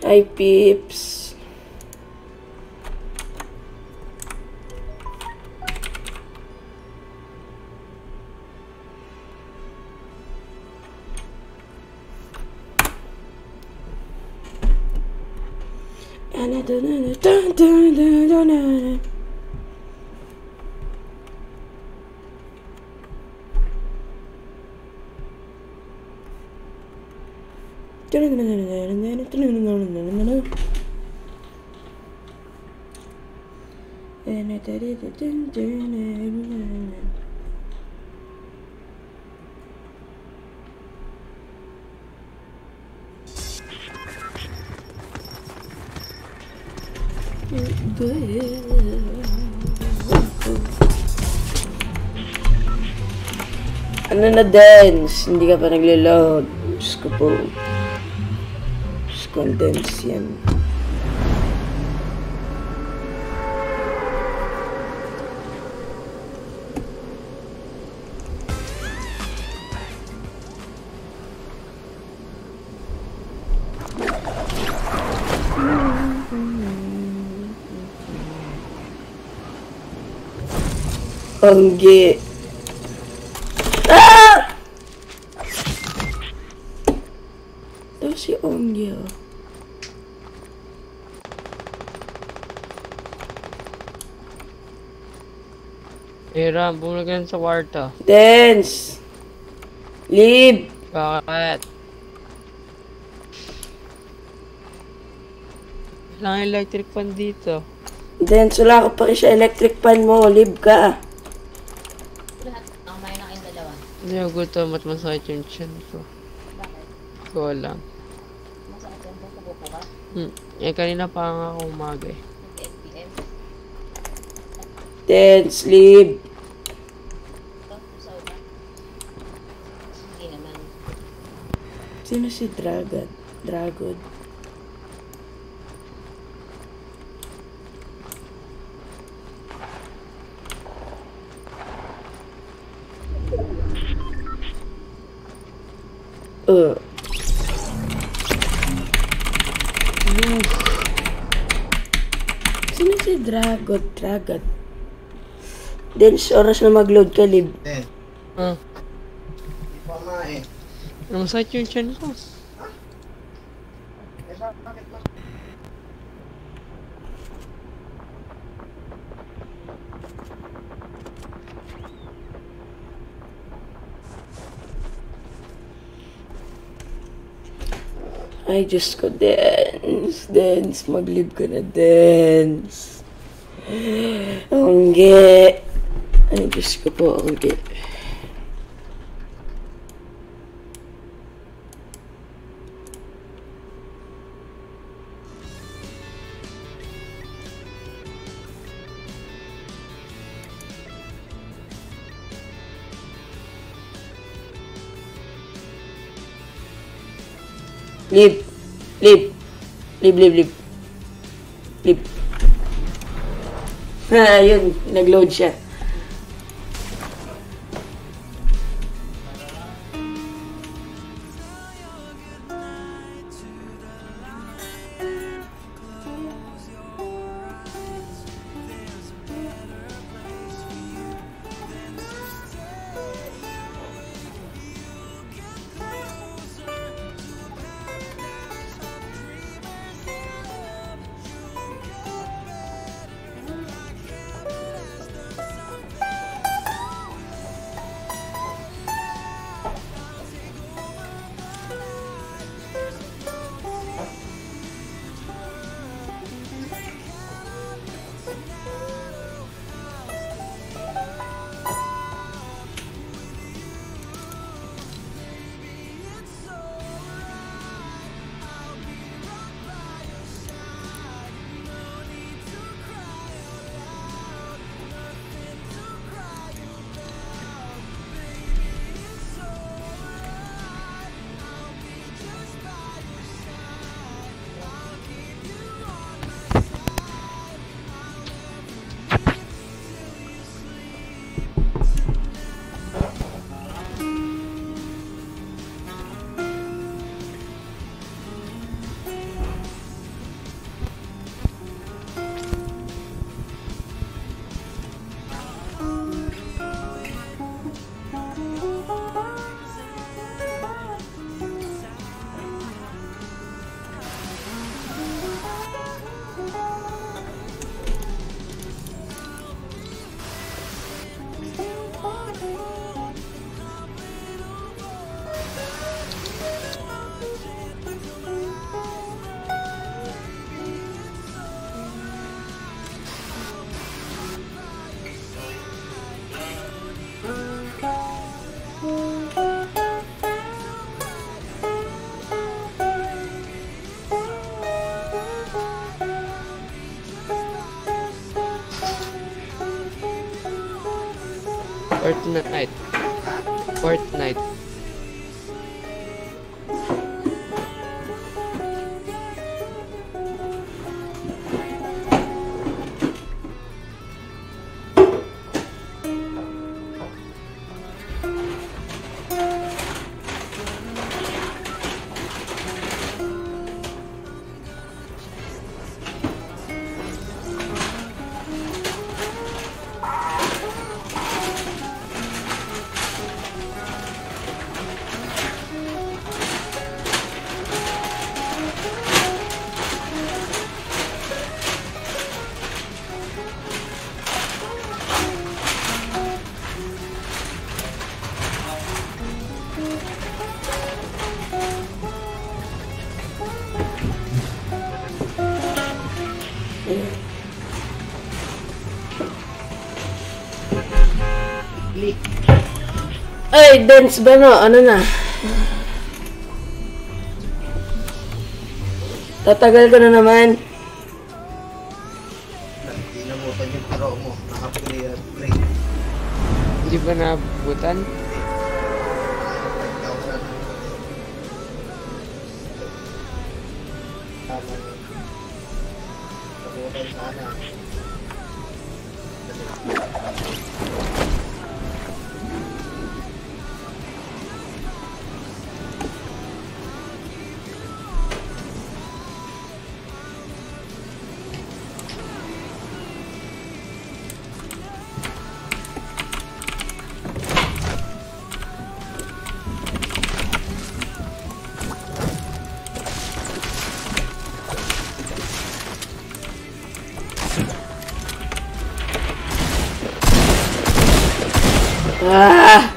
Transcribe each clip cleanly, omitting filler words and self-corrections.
Hi, peeps. Ano na dance? Hindi ka pa nagle-load. Diyos ko po. Just condense yan. Onggi. Ah! Ito si Onggi, oh. Ram, bumulagyan sa kwarto. Dance! Leave! Bakit? Kailangan electric fan dito. Dance, wala ka pa rin sa electric fan mo. Leave ka. Kumain na kayong dalawa. Hindi ako gutom at masakit yung chin ko. Bakit? Ko lang. Masakit yung pupo ka? Kanina pa nga ako umaga eh. 8 PM. Dance, leave. Usaw ka? Hindi naman. Sino si Dragon? Sino si Dragon? Dance, oras na mag-load ka, Lib. Hindi pa nga eh. Masakit yung chin ko. Bakit ba? Ay, Diyos ko, dance. Mag-live ka na, dance. Onggi. Ay, Diyos ko po, Onggi. Leave. Ha, yun. Nag-load siya. Fortnite. Fortnite. Ay, dance ba no? Ano na? Tatagal ko na naman. Hindi nabutan yung pro mo. Naka-clear break. Hindi ba nabutan? 5,000. Tama yun. Nabutan sana. Ah!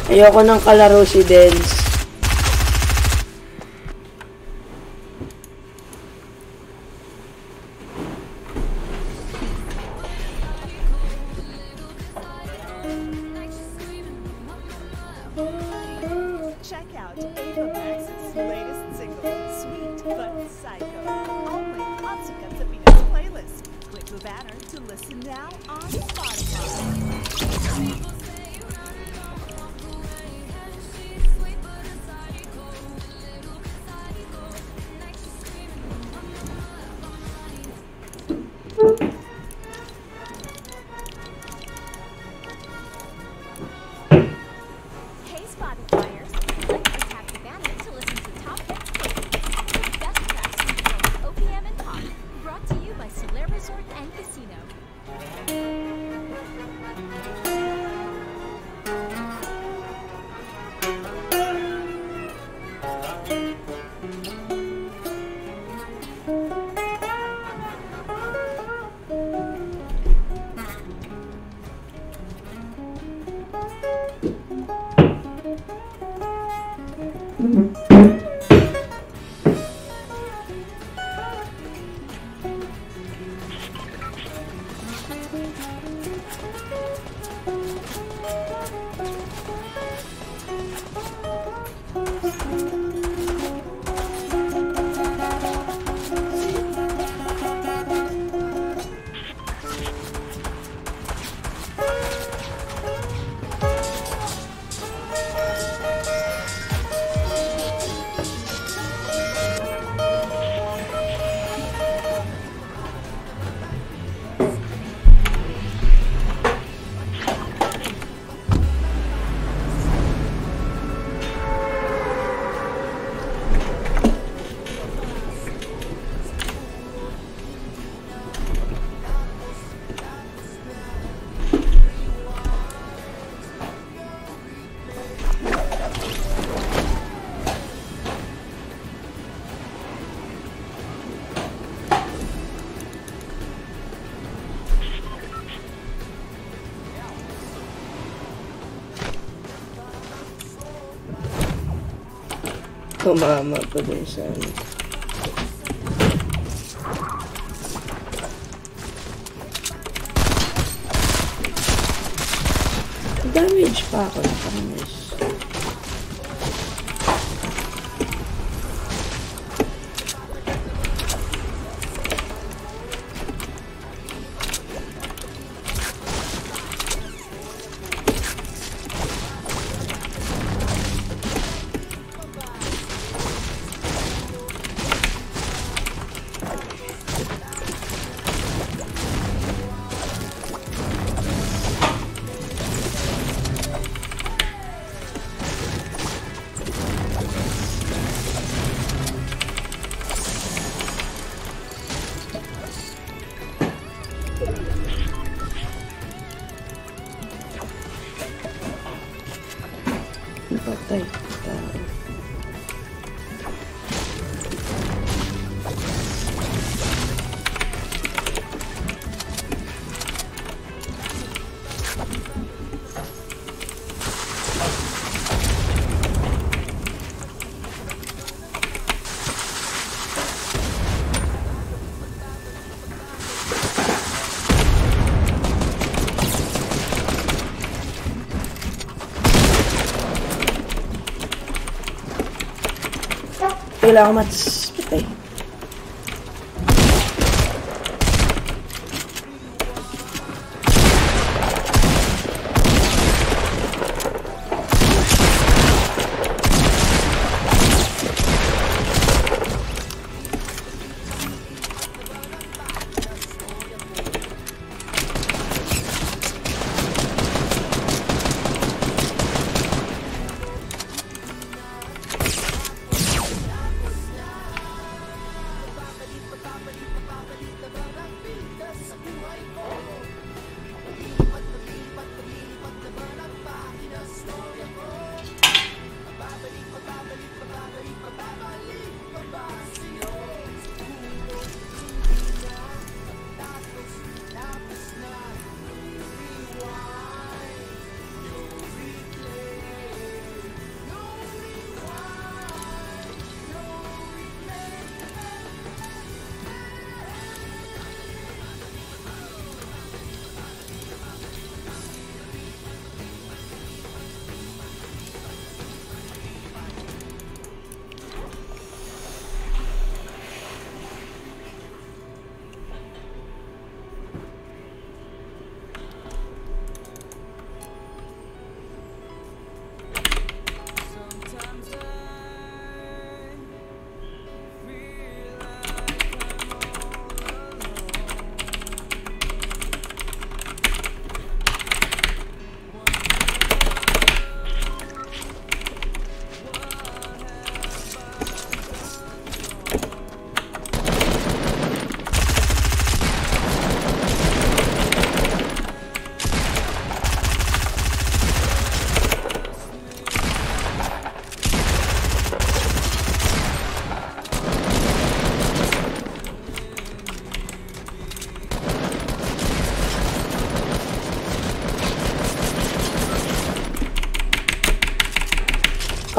Ayoko nang kalaro si Dance. Check out Ava Max's latest single, Sweet But Psycho, only on Sukat Sabina's playlist. Click the banner to listen now on Spotify. Hey Spotifyers, click or tap the banner to listen to Top Hits Playlist, the best tracks in the world of OPM and pop, brought to you by Soler Resort and Casino. Tumama pa din sa ano. Damage pa ako na kamis. Wala ako mats. Patay.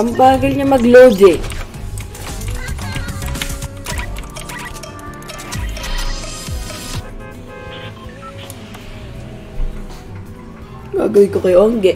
Ang bagal niya mag-load eh. Gagawin ko kay Ongge.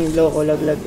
Yung loko laglag.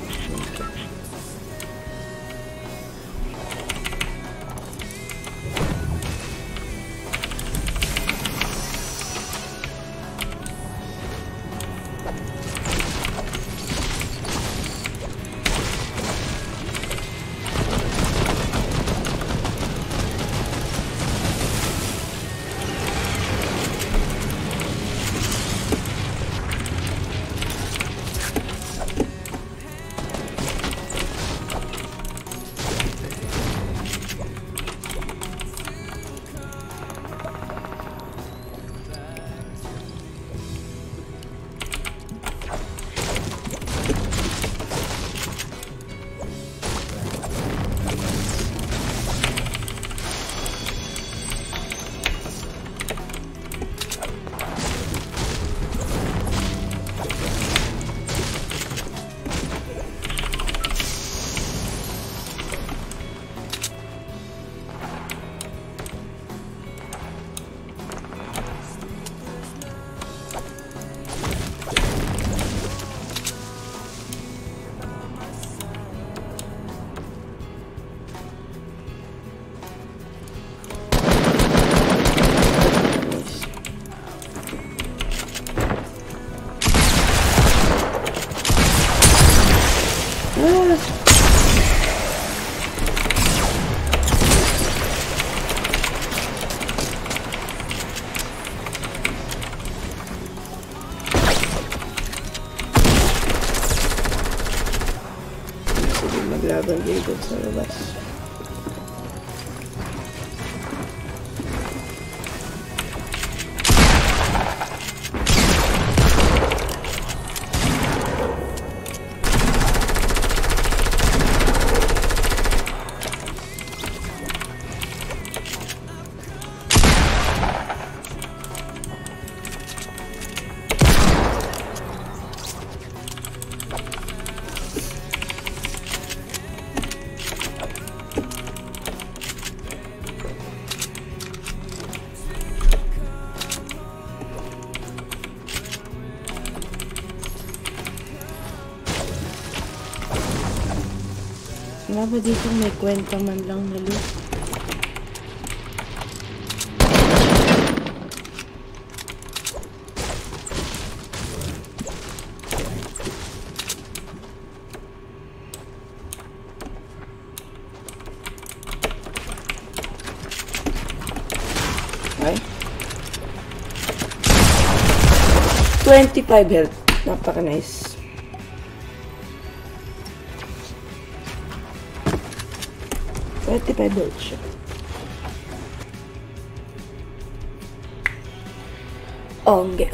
laban kayo dun sa labas. Wala ba dito may kwenta man lang na loot? Okay. 25 health. Napaka-nice. Siya. Ongge.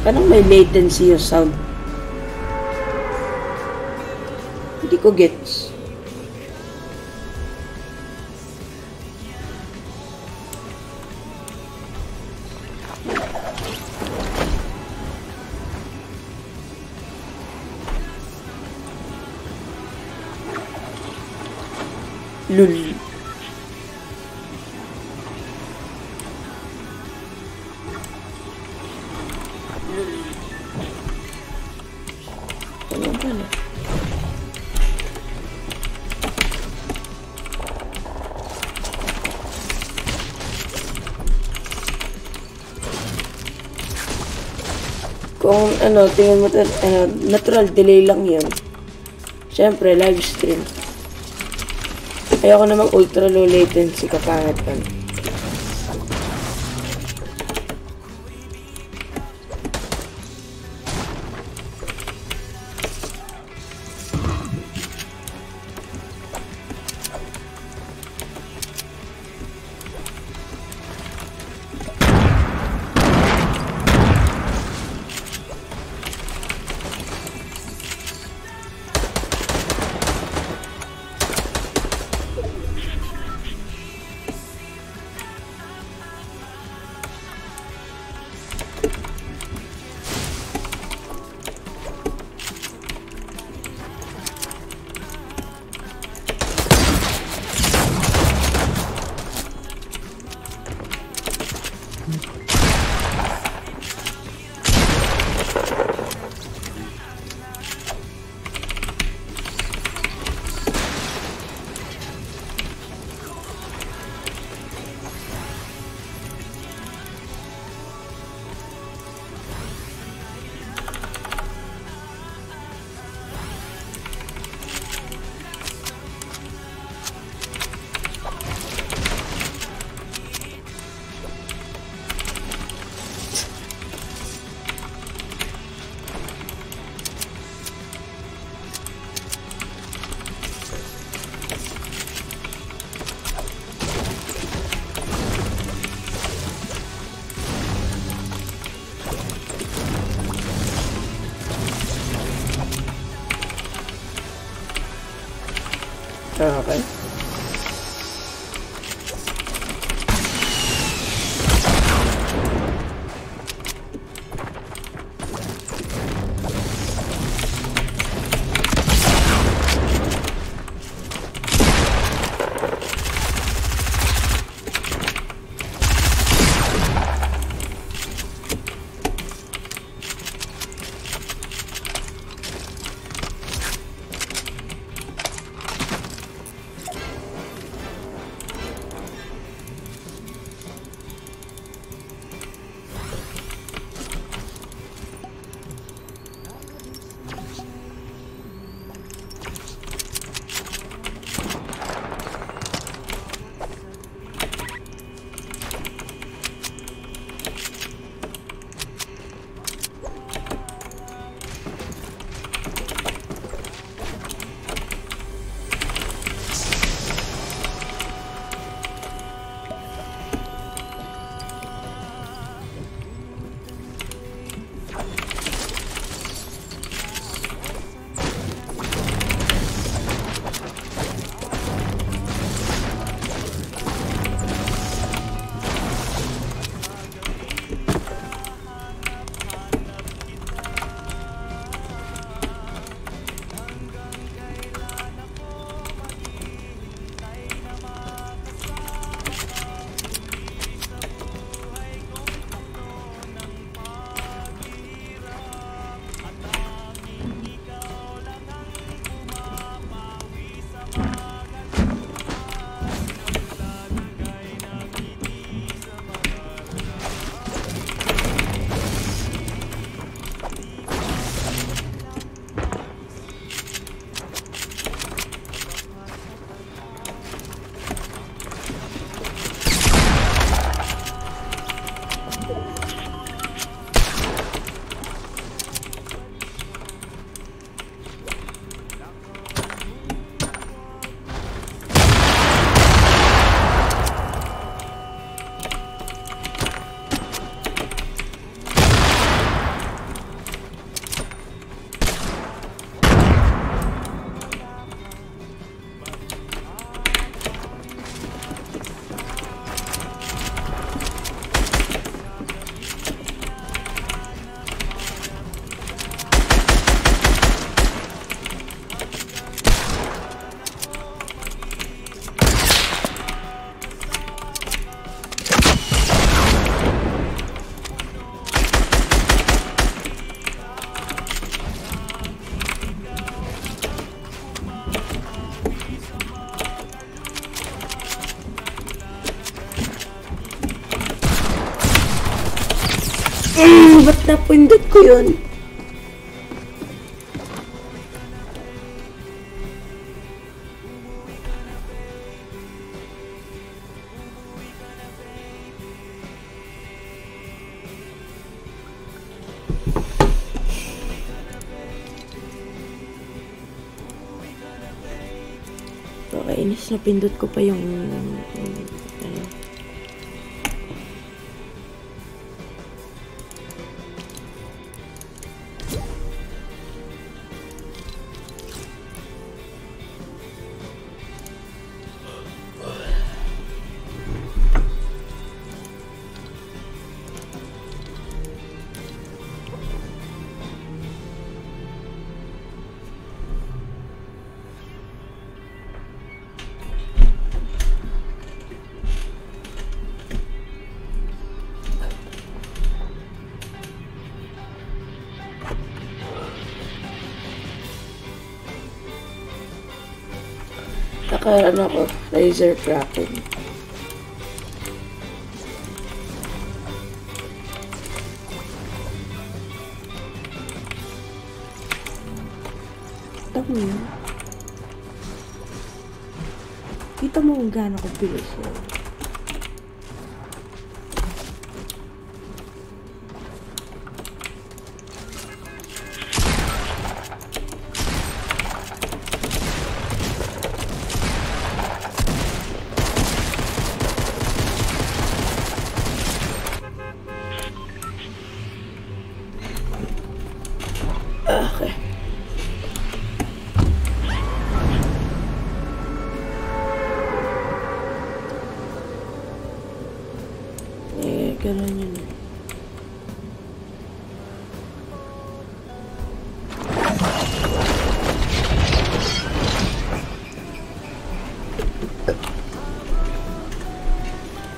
Parang may latency yung sound. Hindi ko gets. Lul. Kung ano, tingnan mo, natural delay lang yun. Siyempre, live stream. Ayoko namang ultra low latency, kapangat kan. Okay. Ba't napindot ko yun? Okay, inis na pindot ko pa yung ano. Naka ano ko, laser tracking. Kita mo yun? Kita mo kung gaano ko bilis yun. Okay. Ganun yun.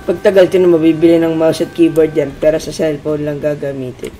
Pagtagal, tinan mo, mabibili ng mouse at keyboard yan, pero sa cellphone lang gagamitin.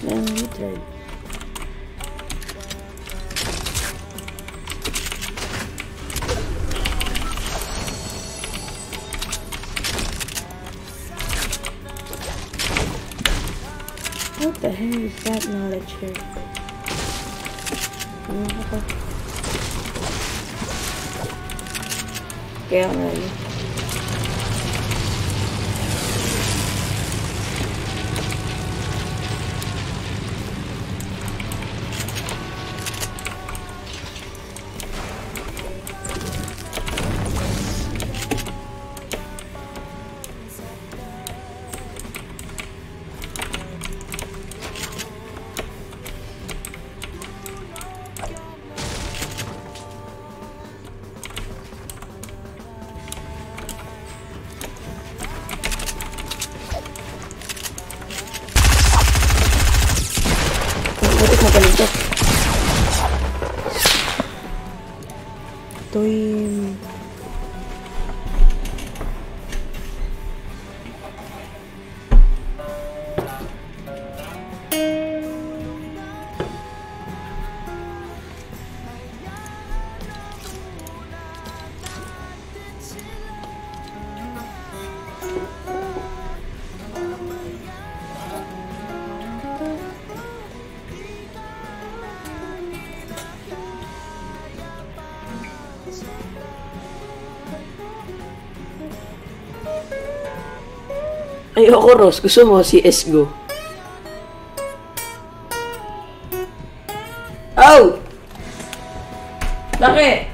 Return. What the hell is that knowledge here? Kaya nga yun. Butik magalintok. Ito yung... Ayoko, Ross. Gusto mo si CSGO. Oh! Bakit?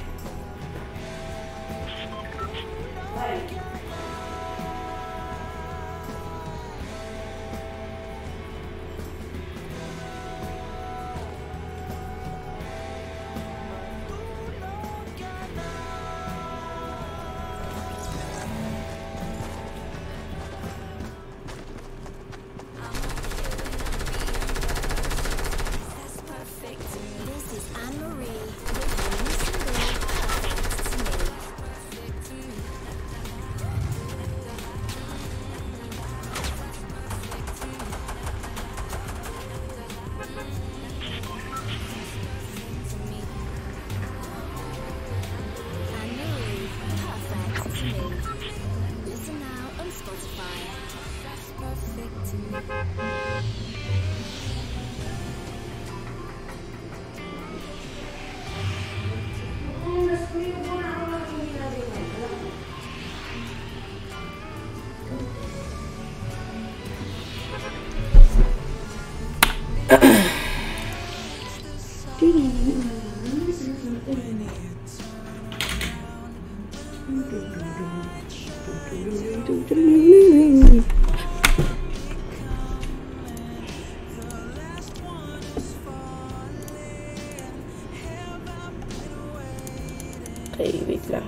Okay, wait lang.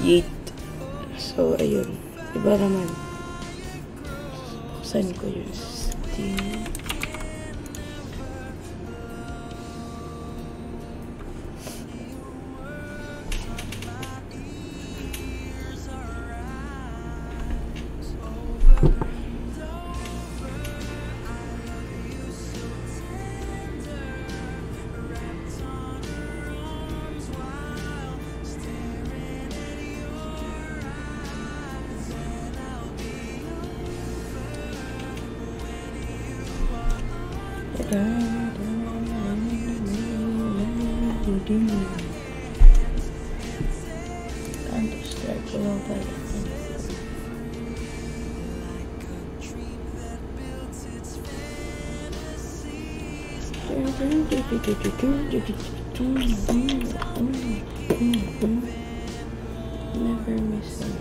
Yeet. So, ayun. Iba naman. Buksan ko yung Steam. Counter-Strike ko lang pala. Never miss them.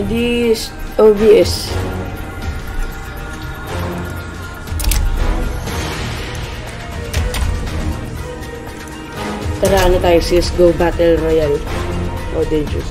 This OBS. Tara, ano tayo? CSGO Battle Royale. O, dangerous.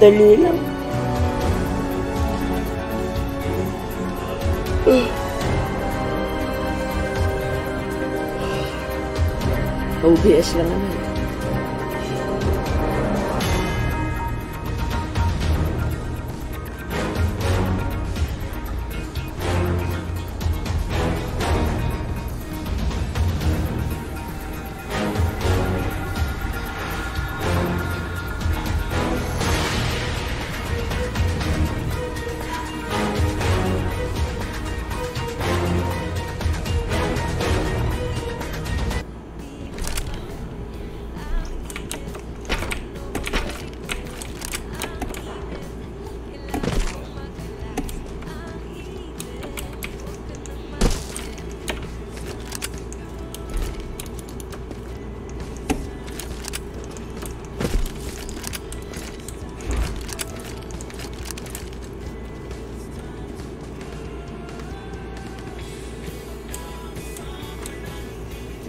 Dali lang. OBS lang naman.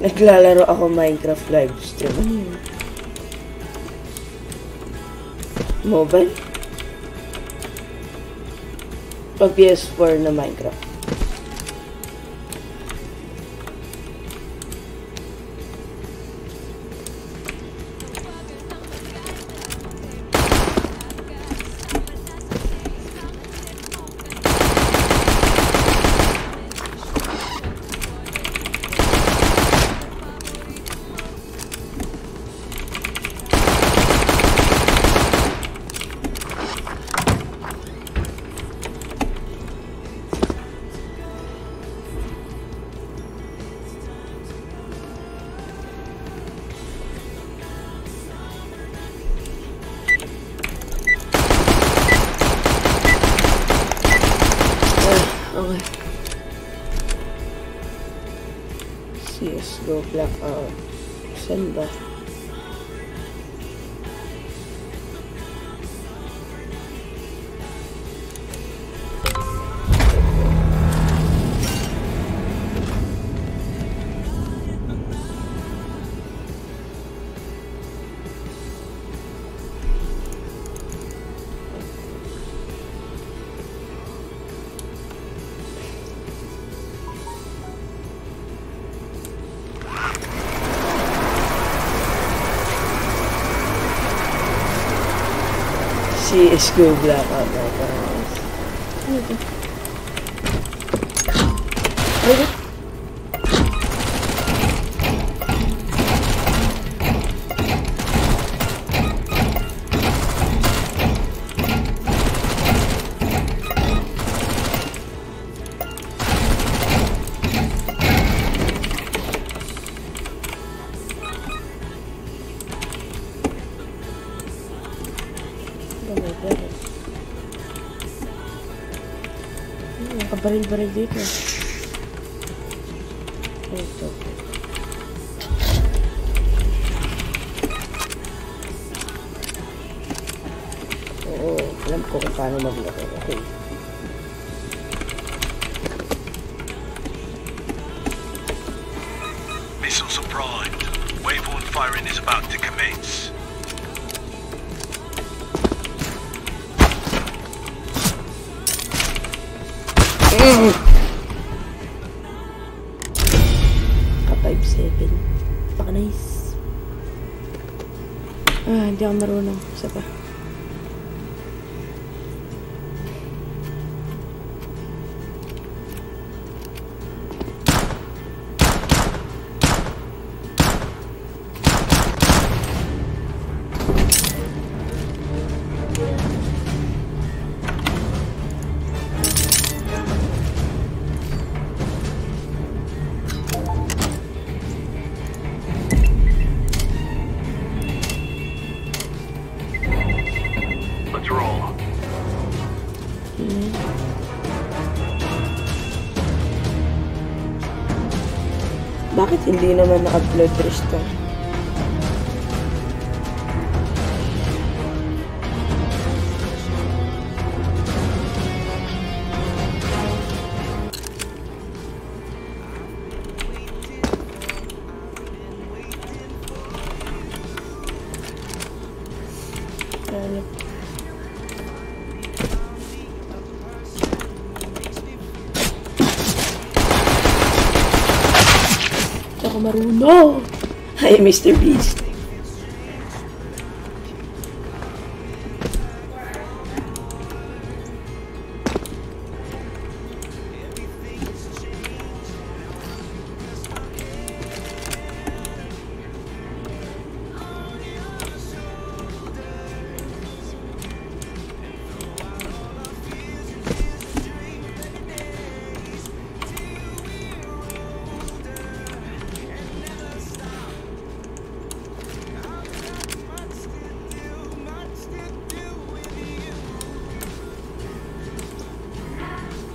Naglalaro ako Minecraft live stream. Ano yun? Mobile? Pag PS4 na Minecraft. Okay. CSGO Blackout. Saan ba? CSGO Blackout na guys. Ano ito? Ano ito? may baril. Nakabaril-baril dito. Ito. Oo, alam ko kung paano maglaro. Okay. Missiles are primed. Wave 1 firing is about to commence. Ka 5-7. Baka nice. Hindi ako marunong. Isa pa. Let's roll. Bakit hindi naman naka-upload Tristan? Ako marunong. Hi, Mr. Beast.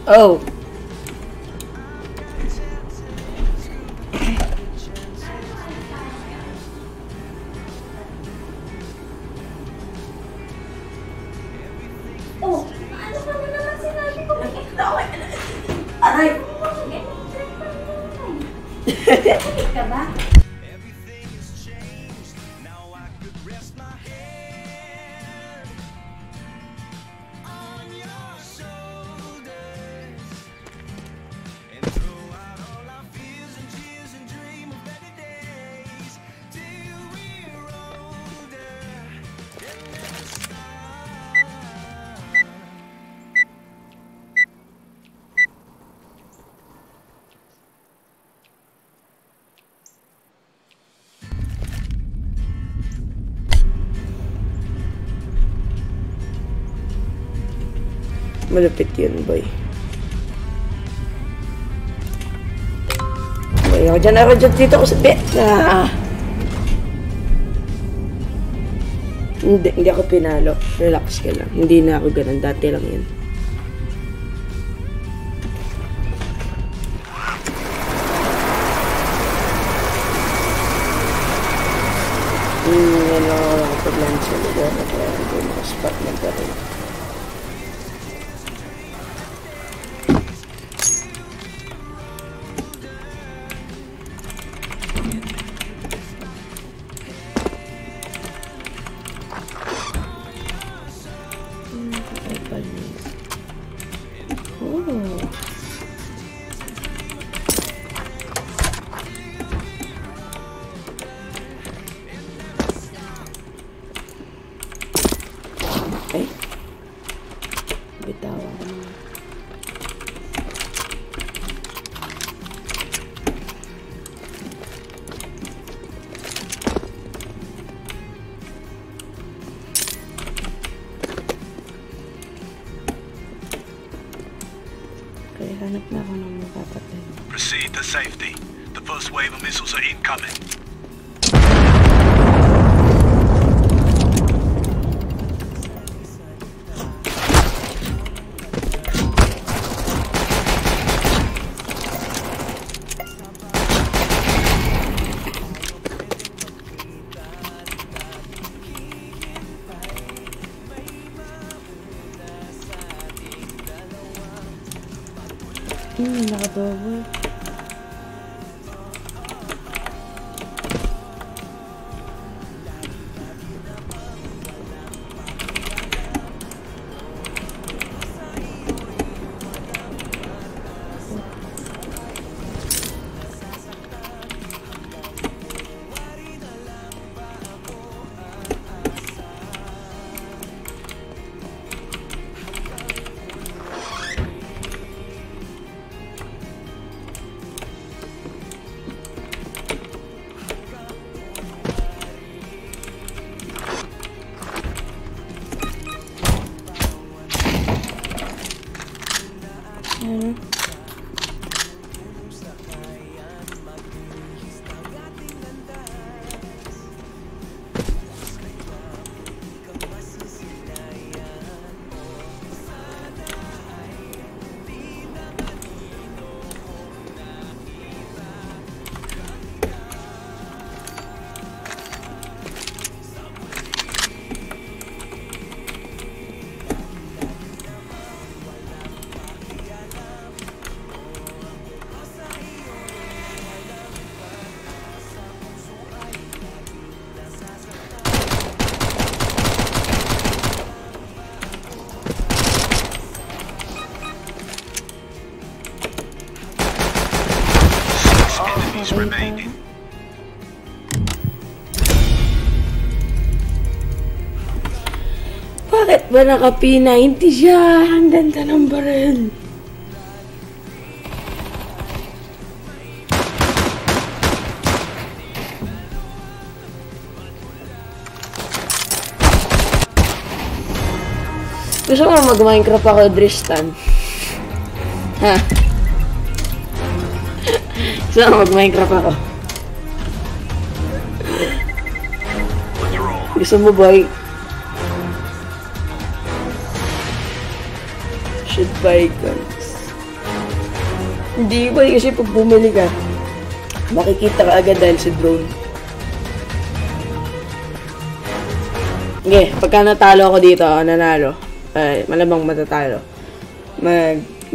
Oh. Oh, ano ka na naman sinabi ko? Aray! Bakit ka ba? Malupit yun, boy. Boy, ako dyan dito ako sa bed. Hindi ako pinalo. Relax ka lang. Hindi na ako ganun. Dati lang yun. Yan lang ako nakapag-land sa lugar na kaya hindi makaspot ng baril. Okay. Bitawan ko naman. Okay, hanap na ako ng mapapatay. Proceed to safety. The first wave of missiles are incoming. Nakadouble. Enemies remaining. Bakit ba naka-P90 siya? Ang ganda ng baril. Gusto mo mag-Minecraft ako, Tristan? Ha? Gusto mo mag-Minecraft ako? Gusto mo, boy? Should buy guns. Hindi ba kasi pag bumili ka, makikita ka agad dahil sa drone. Okay, pagka natalo ako dito, nanalo. Malamang matatalo.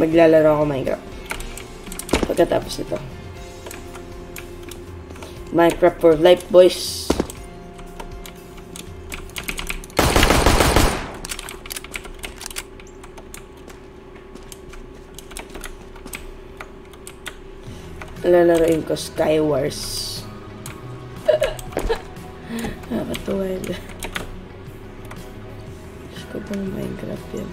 Maglalaro ako Minecraft. Pagkatapos nito. Minecraft for life, boys. Lalaroin ko Skywars. Nakakatuwa yun. Gusto ko pang Minecraft yun.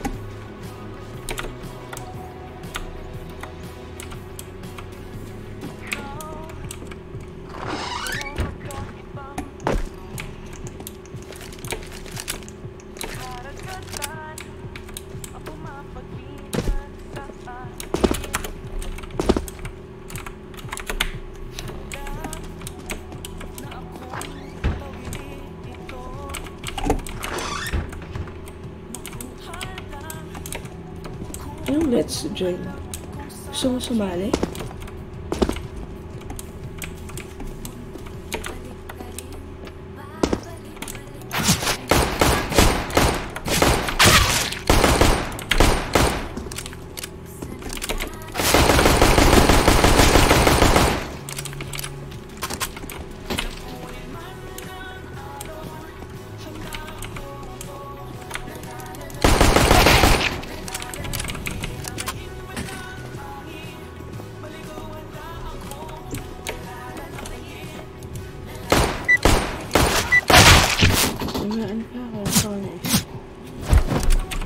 Let's join. Gusto mo sumali?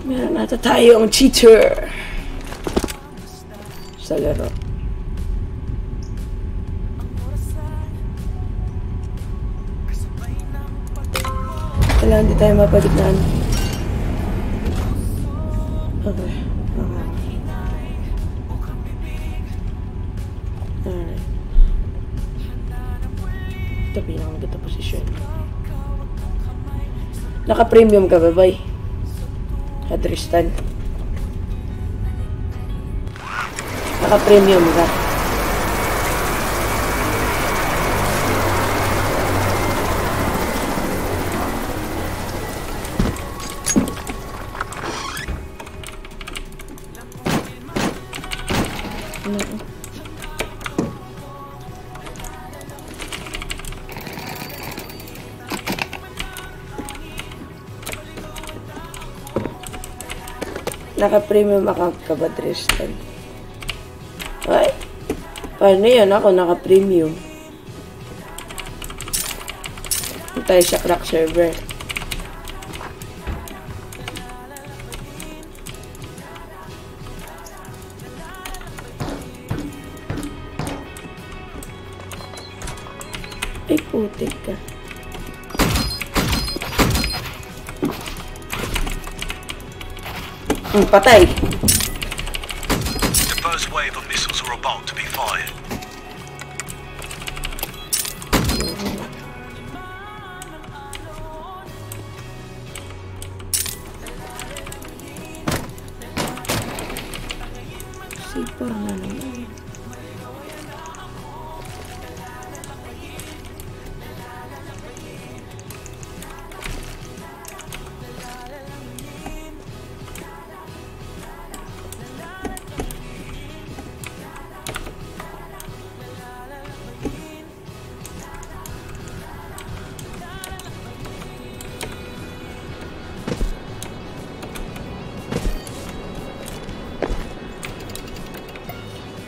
Meron nata tayong cheater sa laro. Wala, hindi tayo mapalignan. Okay. Alright. Ito pinakamaganda posisyon. Naka-premium ka ba, boy? Tristan. Naka-premium ka. Ano? Naka-premium account ka ba, Tristan? Ay? Paano yun? Ako naka-premium. Tayo sa crack server. Ay, putik ka. Patay. The first wave of missiles are about to be fired. Sipor na naman.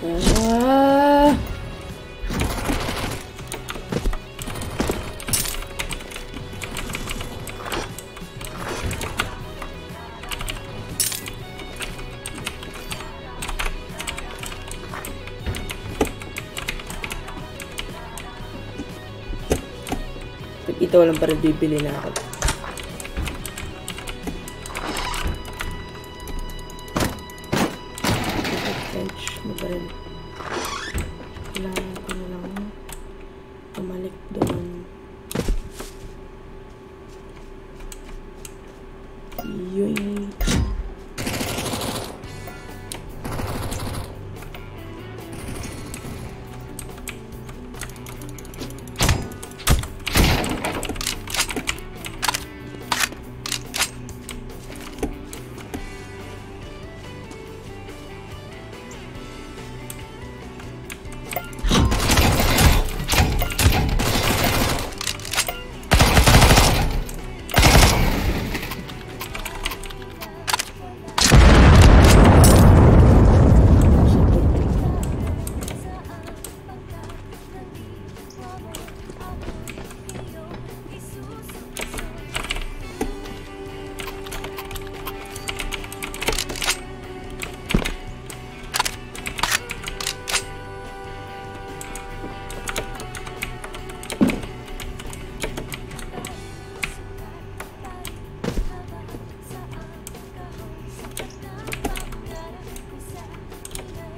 Ah. Ito walang para bibili na ako. French mo pa rin. Kailangan ko na lang pumalik doon. Yun.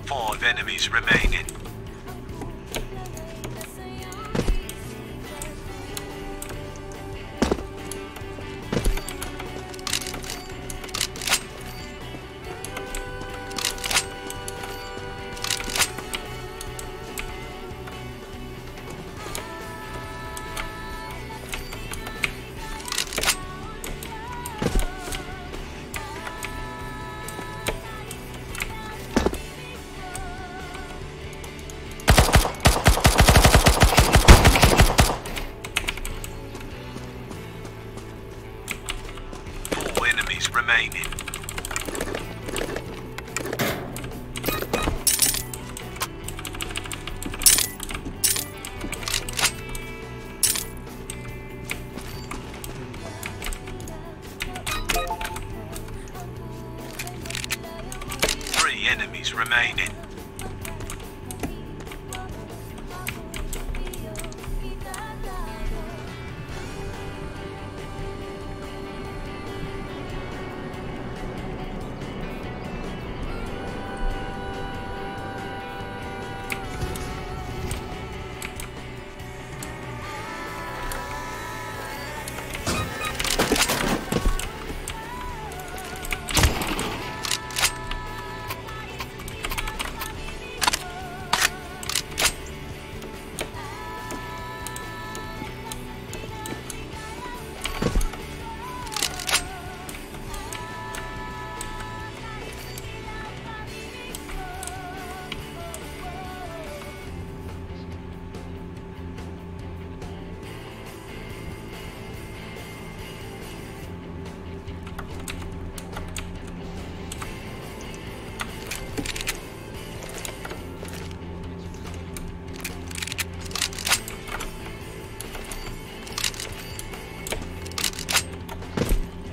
Five enemies remaining. Four enemies remaining. Three enemies remaining.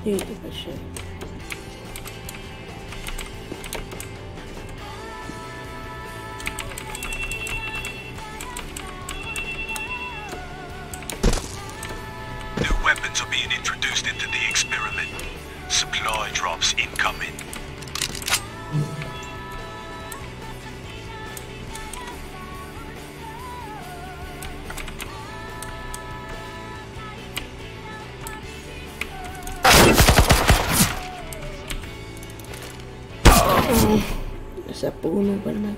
Dito pa siya. New weapons are being introduced into the experiment. Supply drops incoming. Nasa puno pa naman.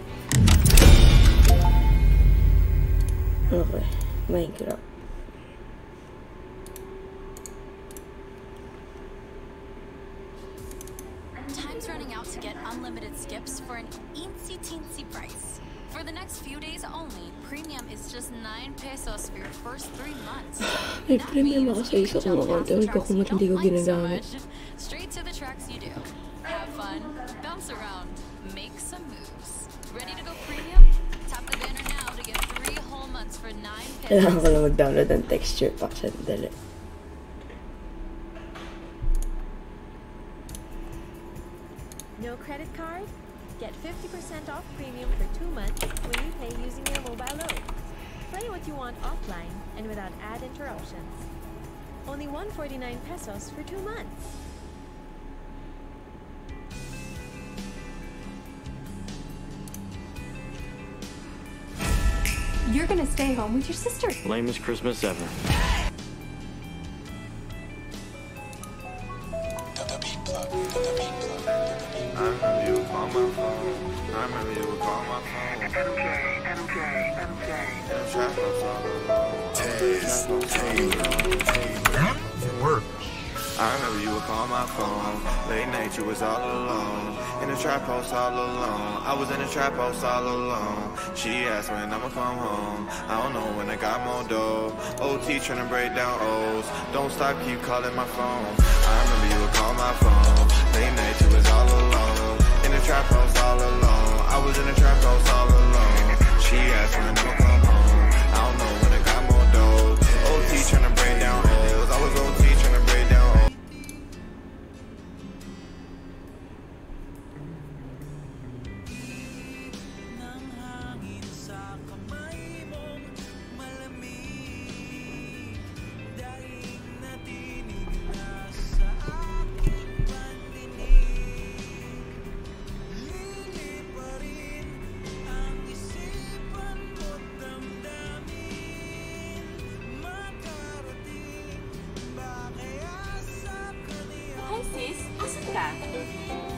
Okay, Minecraft. Time's running out to get unlimited skips for an eensy-teensy price. For the next few days only, premium is just 9 pesos for your first 3 months. May premium ako sa isa kong account. Ewan ko kung hindi ko ginagamit. Straight to the tracks you do. Have fun, bounce around, make some moves. Ready to go premium? Tap the banner now to get 3 whole months for 9 Kailangan pesos. ko lang mag-download ng texture pack. Sandali. No credit card? Get 50% off premium for 2 months when you pay using your mobile load. Play what you want offline and without ad interruptions. Only 149 pesos for 2 months. You're gonna stay home with your sister. Lamest Christmas ever. I remember you would call my phone. I remember you would call my phone. And I'm trapped on work. I remember you would call my phone. Late night, you was all alone. In the trap house all alone. I was in the trap house all alone. She asked when I'ma come home. I don't know when I got more dough. OT trying to break down O's. Don't stop, keep calling my phone. I remember you would call my phone. Late night, you was all alone. In the trap house all alone. I was in the trap house all alone. She asked when I'ma come home. I don't know when I got more dough. OT trying to break down O's. I was OT trying to break down O's. Hi sis, asan ka?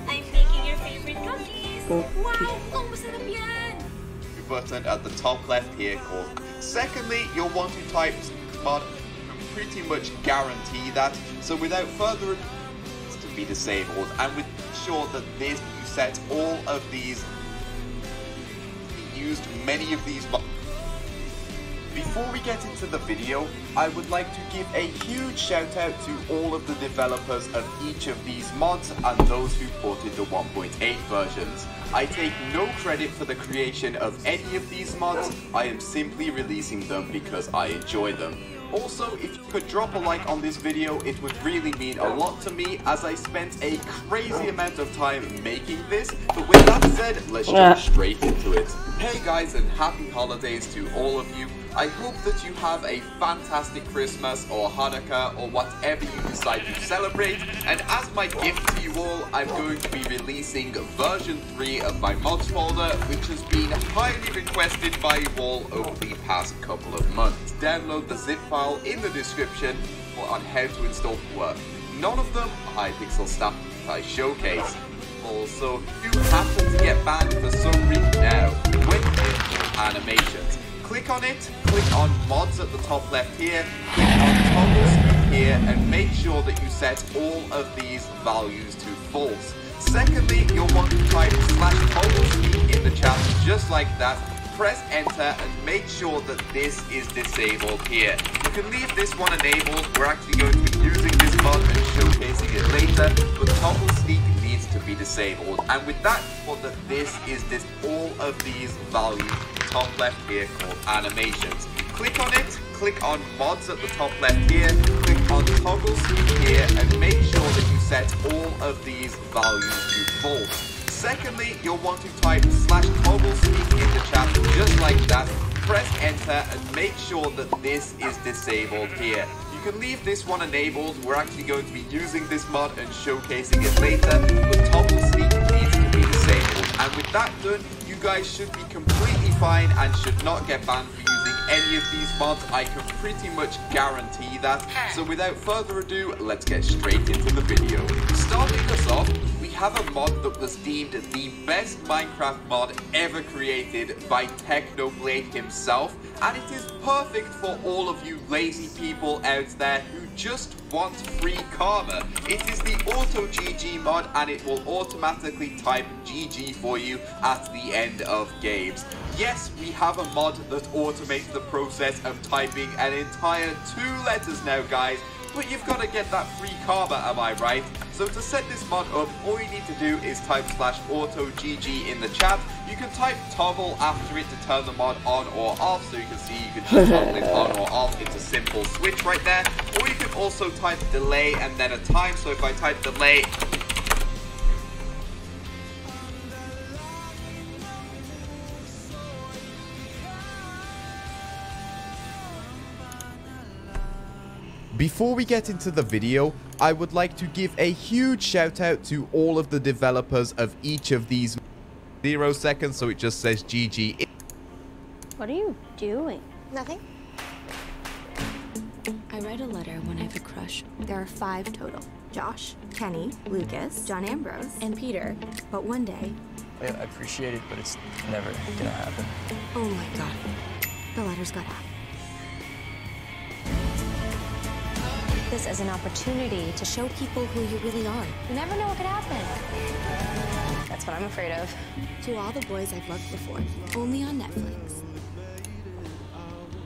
I'm making your favorite cookies. Wow! Ang masarap yan! Button at the top left here called. Secondly, you'll want to type mod and pretty much guarantee that. So without further ado, it's to be disabled, and with sure that this you set all of these used many of these. Before we get into the video, I would like to give a huge shout out to all of the developers of each of these mods and those who ported the 1.8 versions. I take no credit for the creation of any of these mods, I am simply releasing them because I enjoy them. Also, if you could drop a like on this video, it would really mean a lot to me as I spent a crazy amount of time making this. But with that said, let's jump straight into it. Hey guys, and happy holidays to all of you. I hope that you have a fantastic Christmas or Hanukkah or whatever you decide to celebrate. And as my gift to you all, I'm going to be releasing version 3 of my mods folder, which has been highly requested by you all over the past couple of months. Download the zip file in the description on how to install the work. None of them are Hypixel stuff I showcase. Also, you happen to get banned for some reason now when animations. Click on it, click on mods at the top left here, click on toggles here, and make sure that you set all of these values to false. Secondly, you'll want to type /togglespeak in the chat just like that. Press enter and make sure that this is disabled here. You can leave this one enabled. We're actually going to be using this mod and showcasing it later, but toggle sneak needs to be disabled. And with that, that this is all of these values top left here called animations. Click on it, click on mods at the top left here, click on toggle sneak here, and make sure that all of these values to false. Secondly, you'll want to type /togglespeak in the chat just like that. Press enter and make sure that this is disabled here. You can leave this one enabled. We're actually going to be using this mod and showcasing it later, but togglespeak needs to be disabled. And with that done, you guys should be completely fine and should not get banned for using any of these mods. I can pretty much guarantee that. So without further ado, let's get straight into the video. Starting us off, we have a mod that was deemed the best Minecraft mod ever created by Technoblade himself, and it is perfect for all of you lazy people out there who just want free karma. It is the Auto GG mod, and it will automatically type GG for you at the end of games. Yes, we have a mod that automates the process of typing an entire 2 letters now, guys, but you've got to get that free karma, am I right? So to set this mod up, all you need to do is type /AutoGG in the chat. You can type toggle after it to turn the mod on or off, so you can see you can just toggle it on or off. It's a simple switch right there. Or you can also type delay and then a time, so if I type delay, before we get into the video, I would like to give a huge shout out to all of the developers of each of these 0 seconds, so it just says GG. What are you doing? Nothing. I write a letter when I have a crush. There are 5 total. Josh, Kenny, Lucas, John Ambrose, and Peter. But one day... I appreciate it, but it's never gonna happen. Oh my god. The letters got out. This as an opportunity to show people who you really are. You never know what could happen. That's what I'm afraid of. To all the boys I've loved before, only on Netflix.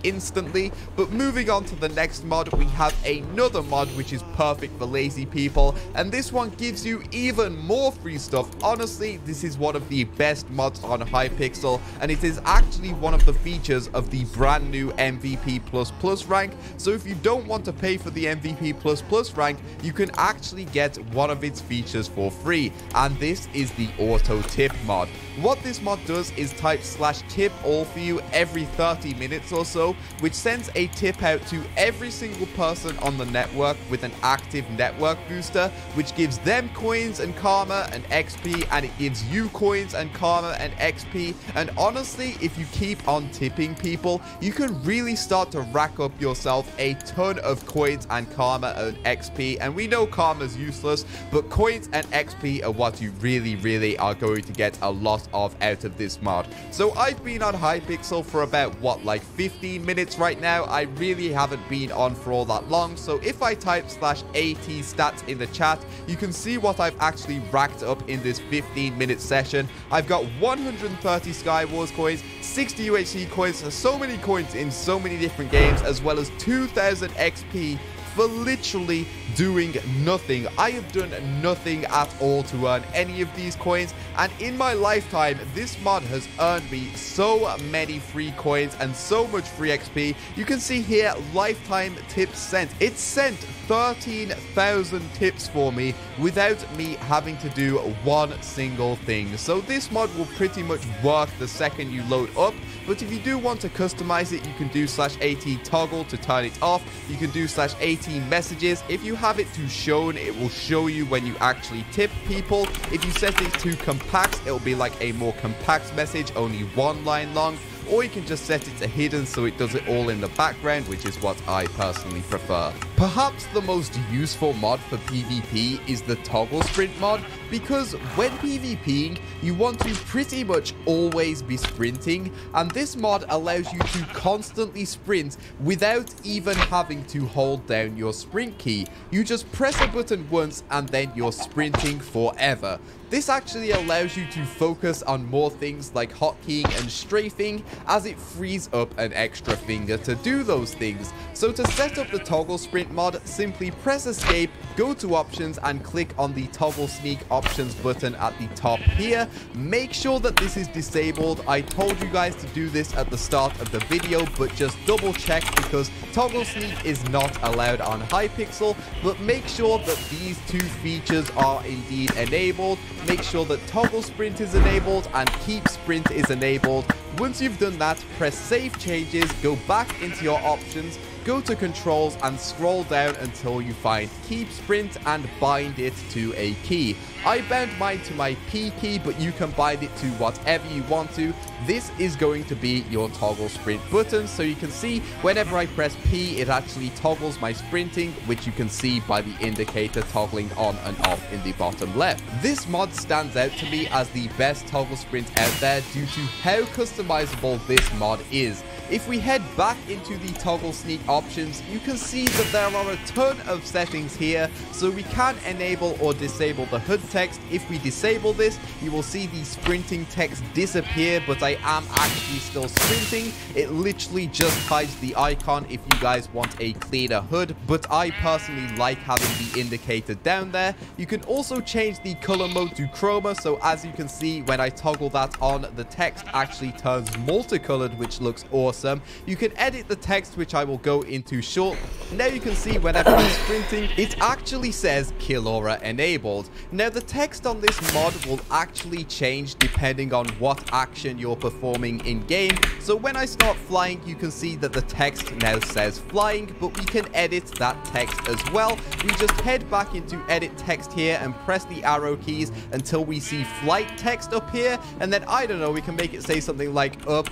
Instantly. But moving on to the next mod, we have another mod which is perfect for lazy people, and this one gives you even more free stuff. Honestly, this is one of the best mods on Hypixel, and it is actually one of the features of the brand new MVP++ rank. So if you don't want to pay for the MVP++ rank, you can actually get one of its features for free, and this is the auto tip mod. What this mod does is type /tip all for you every 30 minutes or so, which sends a tip out to every single person on the network with an active network booster, which gives them coins and karma and XP, and it gives you coins and karma and XP. And honestly, if you keep on tipping people, you can really start to rack up yourself a ton of coins and karma and XP. And we know karma's useless, but coins and XP are what you really are going to get a lot of out of this mod. So I've been on Hypixel for about, what, like 15 minutes right now. I really haven't been on for all that long, so if I type /AT stats in the chat, you can see what I've actually racked up in this 15-minute session. I've got 130 Skywars coins, 60 UHC coins, so many coins in so many different games, as well as 2000 XP for literally doing nothing. I have done nothing at all to earn any of these coins, and in my lifetime, this mod has earned me so many free coins and so much free XP. You can see here, lifetime tips sent. It sent 13,000 tips for me without me having to do one single thing. So this mod will pretty much work the second you load up, but if you do want to customize it, you can do /AT toggle to turn it off. You can do /AT messages. If you have it to shown, it will show you when you actually tip people. If you set it to compact, it'll be like a more compact message, only 1 line long. Or you can just set it to hidden so it does it all in the background, which is what I personally prefer. Perhaps the most useful mod for PvP is the toggle sprint mod, because when PvPing, you want to pretty much always be sprinting, and this mod allows you to constantly sprint without even having to hold down your sprint key. You just press a button once and then you're sprinting forever. This actually allows you to focus on more things like hotkeying and strafing, as it frees up an extra finger to do those things. So to set up the toggle sprint mod, simply press escape, go to options and click on the toggle sneak options button at the top here. Make sure that this is disabled. I told you guys to do this at the start of the video, but just double check because toggle sneak is not allowed on Hypixel. But make sure that these two features are indeed enabled. Make sure that toggle sprint is enabled and keep sprint is enabled. Once you've done that, press save changes, go back into your options, go to controls and scroll down until you find keep sprint and bind it to a key. I bound mine to my P key, but you can bind it to whatever you want to. This is going to be your toggle sprint button, so you can see whenever I press P, it actually toggles my sprinting, which you can see by the indicator toggling on and off in the bottom left. This mod stands out to me as the best toggle sprint out there due to how customizable this mod is. If we head back into the toggle sneak options, you can see that there are a ton of settings here, so we can enable or disable the HUD text. If we disable this, you will see the sprinting text disappear, but I am actually still sprinting. It literally just hides the icon if you guys want a cleaner HUD, but I personally like having the indicator down there. You can also change the color mode to chroma, so as you can see, when I toggle that on, the text actually turns multicolored, which looks awesome. You can edit the text, which I will go into short. Now you can see whenever I'm sprinting, it actually says kill aura enabled. Now the text on this mod will actually change depending on what action you're performing in game. So when I start flying, you can see that the text now says flying, but we can edit that text as well. We just head back into edit text here and press the arrow keys until we see flight text up here, and then I don't know, we can make it say something like up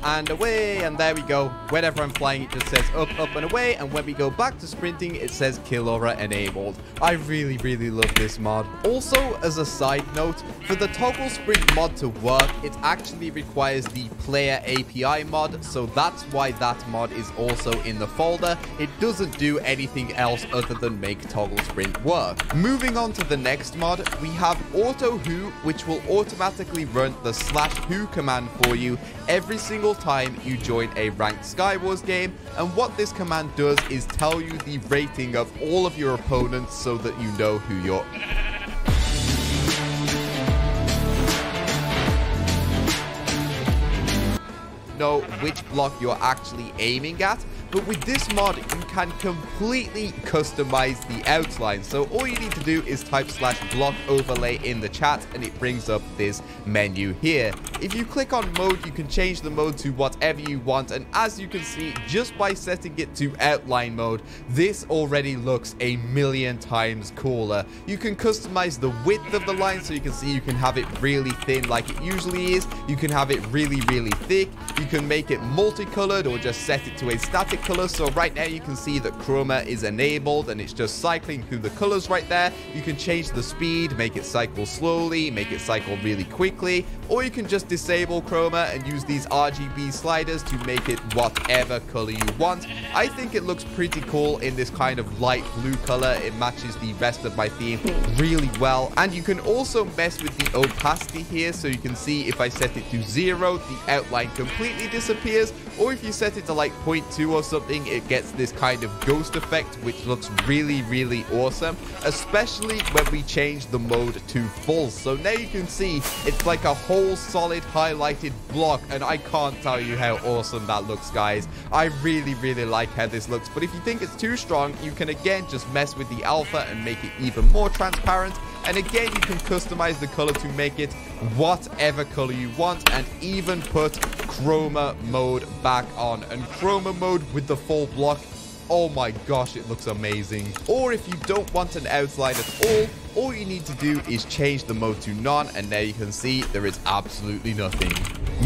and away, and there we go. Whenever I'm flying, it just says up and away, and when we go back to sprinting, it says kill aura enabled. I really love this mod. Also, as a side note, for the toggle sprint mod to work, it actually requires the player API mod, so that's why that mod is also in the folder. It doesn't do anything else other than make toggle sprint work. Moving on to the next mod, we have auto who, which will automatically run the /who command for you every single time you join a ranked Skywars game, and what this command does is tell you the rating of all of your opponents so that you know who you're which block you're actually aiming at. But with this mod, you can completely customize the outline. So all you need to do is type /block overlay in the chat and it brings up this menu here. If you click on mode, you can change the mode to whatever you want. And as you can see, just by setting it to outline mode, this already looks a million times cooler. You can customize the width of the line, so you can see you can have it really thin like it usually is. You can have it really thick. You can make it multicolored or just set it to a static color. So right now you can see that chroma is enabled and it's just cycling through the colors right there. You can change the speed, make it cycle slowly, make it cycle really quickly, or you can just disable chroma and use these RGB sliders to make it whatever color you want. I think it looks pretty cool in this kind of light blue color. It matches the rest of my theme really well. And you can also mess with the opacity here, so you can see if I set it to 0, the outline completely disappears, or if you set it to like 0.2 or something, it gets this kind of ghost effect, which looks really awesome, especially when we change the mode to full. So now you can see it's like a whole solid highlighted block, and I can't tell you how awesome that looks, guys. I really like how this looks, but if you think it's too strong, you can again just mess with the alpha and make it even more transparent. And again, you can customize the color to make it whatever color you want, and even put chroma mode back on. And chroma mode with the full block, oh my gosh, it looks amazing. Or if you don't want an outline at all you need to do is change the mode to none, and there you can see there is absolutely nothing.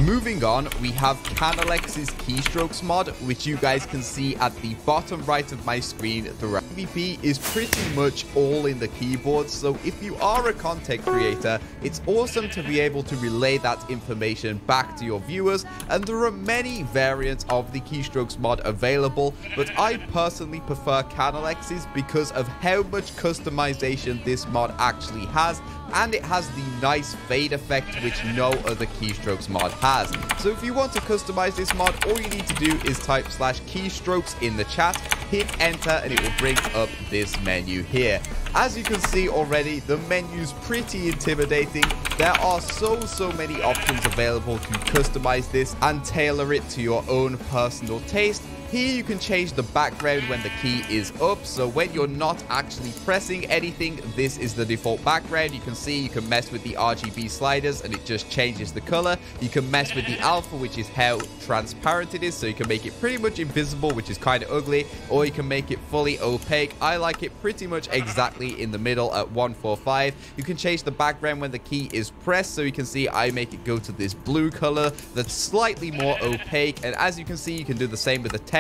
Moving on, we have Canalex's keystrokes mod, which you guys can see at the bottom right of my screen. The PvP is pretty much all in the keyboard, so if you are a content creator, it's awesome to be able to relay that information back to your viewers. And there are many variants of the keystrokes mod available, but I personally prefer Canalex's because of how much customization this mod actually has. and it has the nice fade effect which no other keystrokes mod has. So if you want to customize this mod, all you need to do is type /keystrokes in the chat, hit enter, and it will bring up this menu here. As you can see already, the menu's pretty intimidating. There are so many options available to customize this and tailor it to your own personal taste. Here you can change the background when the key is up, so when you're not actually pressing anything, this is the default background. You can see you can mess with the RGB sliders and it just changes the color. You can mess with the alpha, which is how transparent it is, so you can make it pretty much invisible, which is kind of ugly, or you can make it fully opaque. I like it pretty much exactly in the middle at 145. You can change the background when the key is pressed, so you can see I make it go to this blue color that's slightly more opaque, and as you can see, you can do the same with the text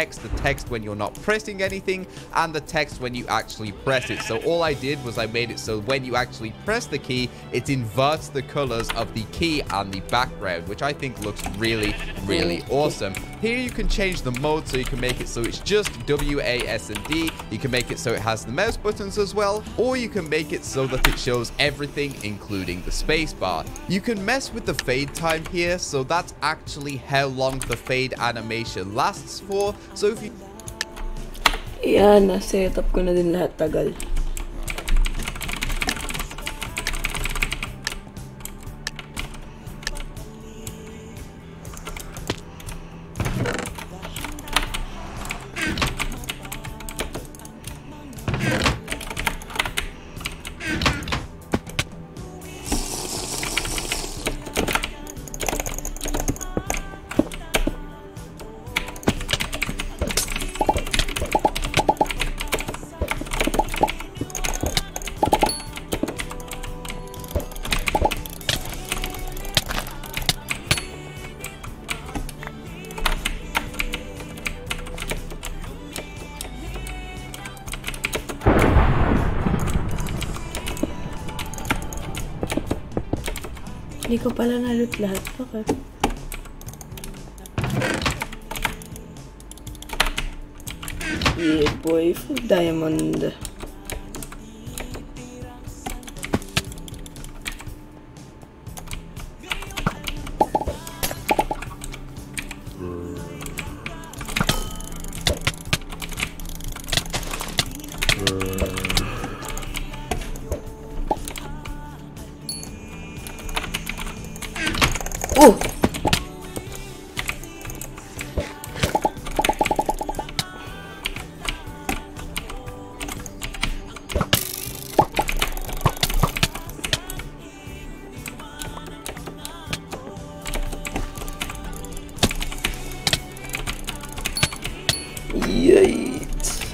when you're not pressing anything, and the text when you actually press it. So all I did was I made it so when you actually press the key, it inverts the colors of the key and the background, which I think looks really awesome. Here you can change the mode, so you can make it so it's just WASD. You can make it so it has the mouse buttons as well, or you can make it so that it shows everything, including the spacebar. You can mess with the fade time here, so that's actually how long the fade animation lasts for. So if you... Yan, na-setup ko na din lahat, tagal. Hindi ko pala nalot lahat. Bakit? Yeah, boy. Full diamond. Oh! Yikes.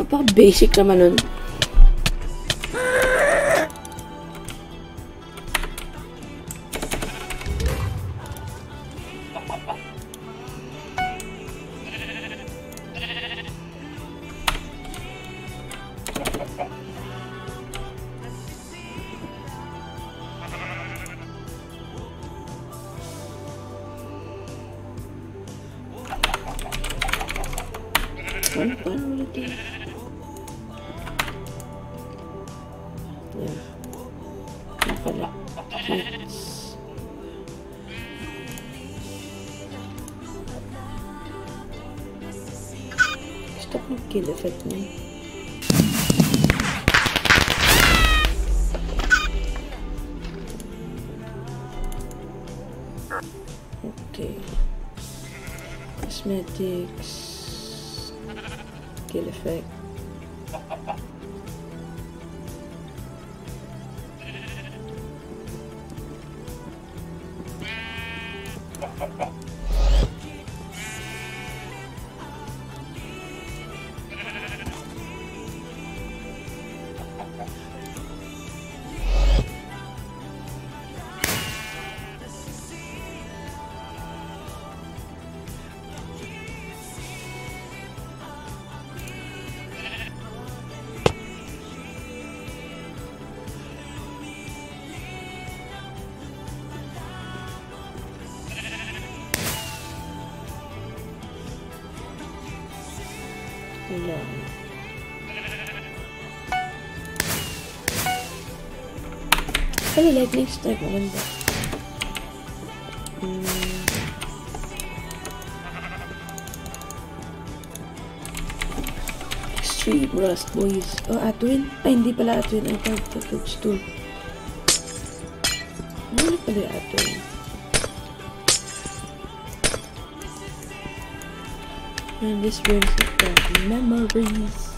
Napaka-basic naman nun. Paano ulit yun? Yan. Yan pala. Hits. Stop mag-kill effect niya. Okay. Cosmetics. Kill effect. Wala. Actually, lightning strike maganda. Extreme Rust, boys. Oh, Atwin? Ay, hindi pala Atwin. Ang tawag to Toadstool. Ano pala yung Atwin? And this brings us back memories.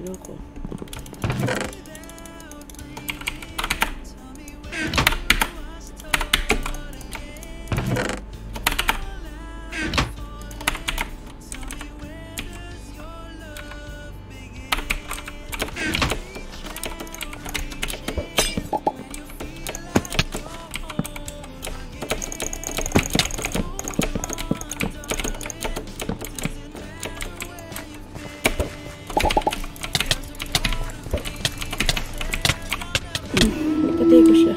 Loko. Patay ko siya.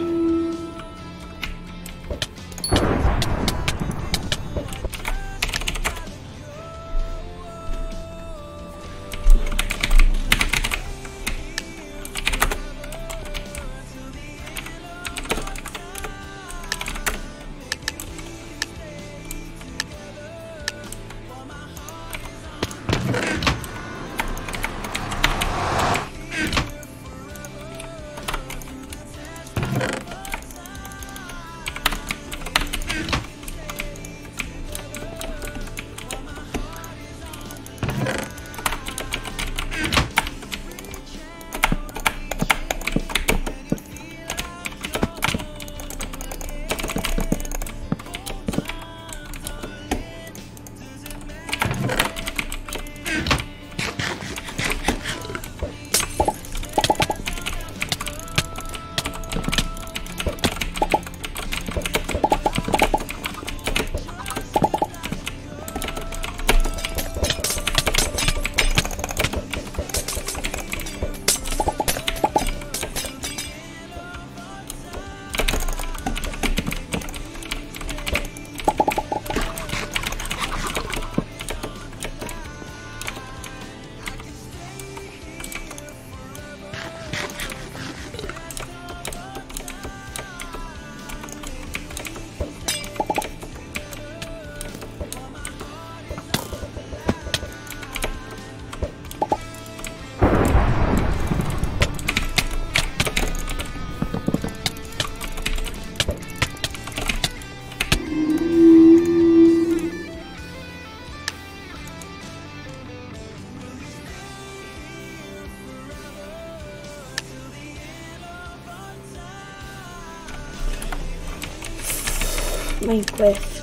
My quest.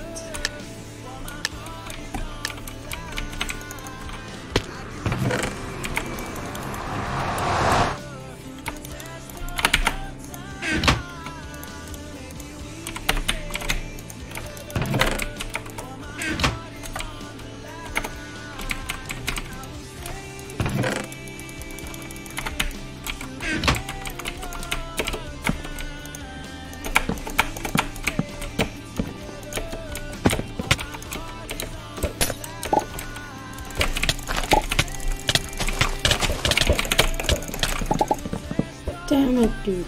Damn it, dude.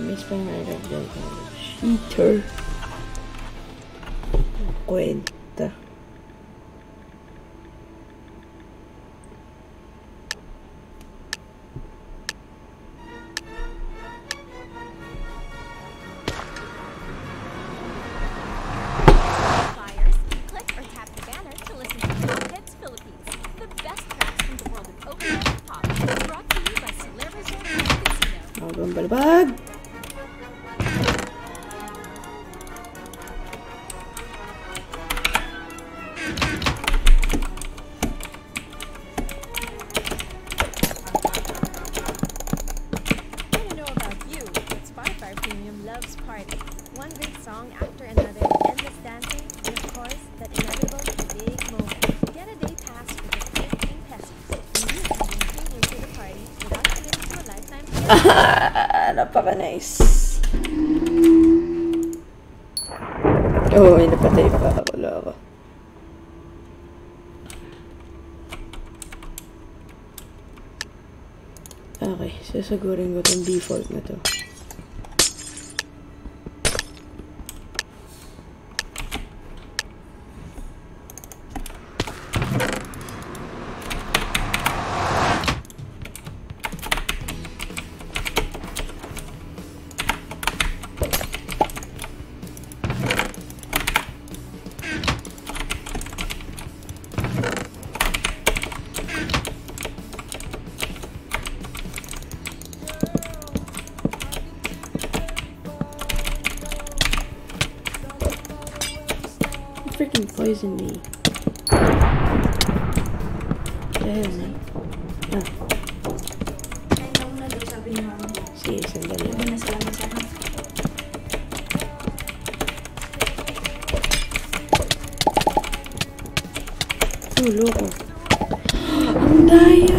Miss pa nga nagagay ka. Cheater. Kwenta. Buyers, click or tap the banner to listen to Top Hits Philippines, the best tracks from the world of OPM and pop. Brought to you by Celebrity Resort and Casino. Abang balbag. I don't know about you, but Spotify Premium loves party. One great song after another, endless dancing, and of course, that inevitable big moment. Get a day pass for just 15 pesos, and you can bring premium to the party Napaka-nice. Oh, may napatay pa. Wala ako. Okay, sasagurin ko itong default na to. Freaking poison me. Dahil na. Ah. Sige, sandali. Oh, loko. Ang daya!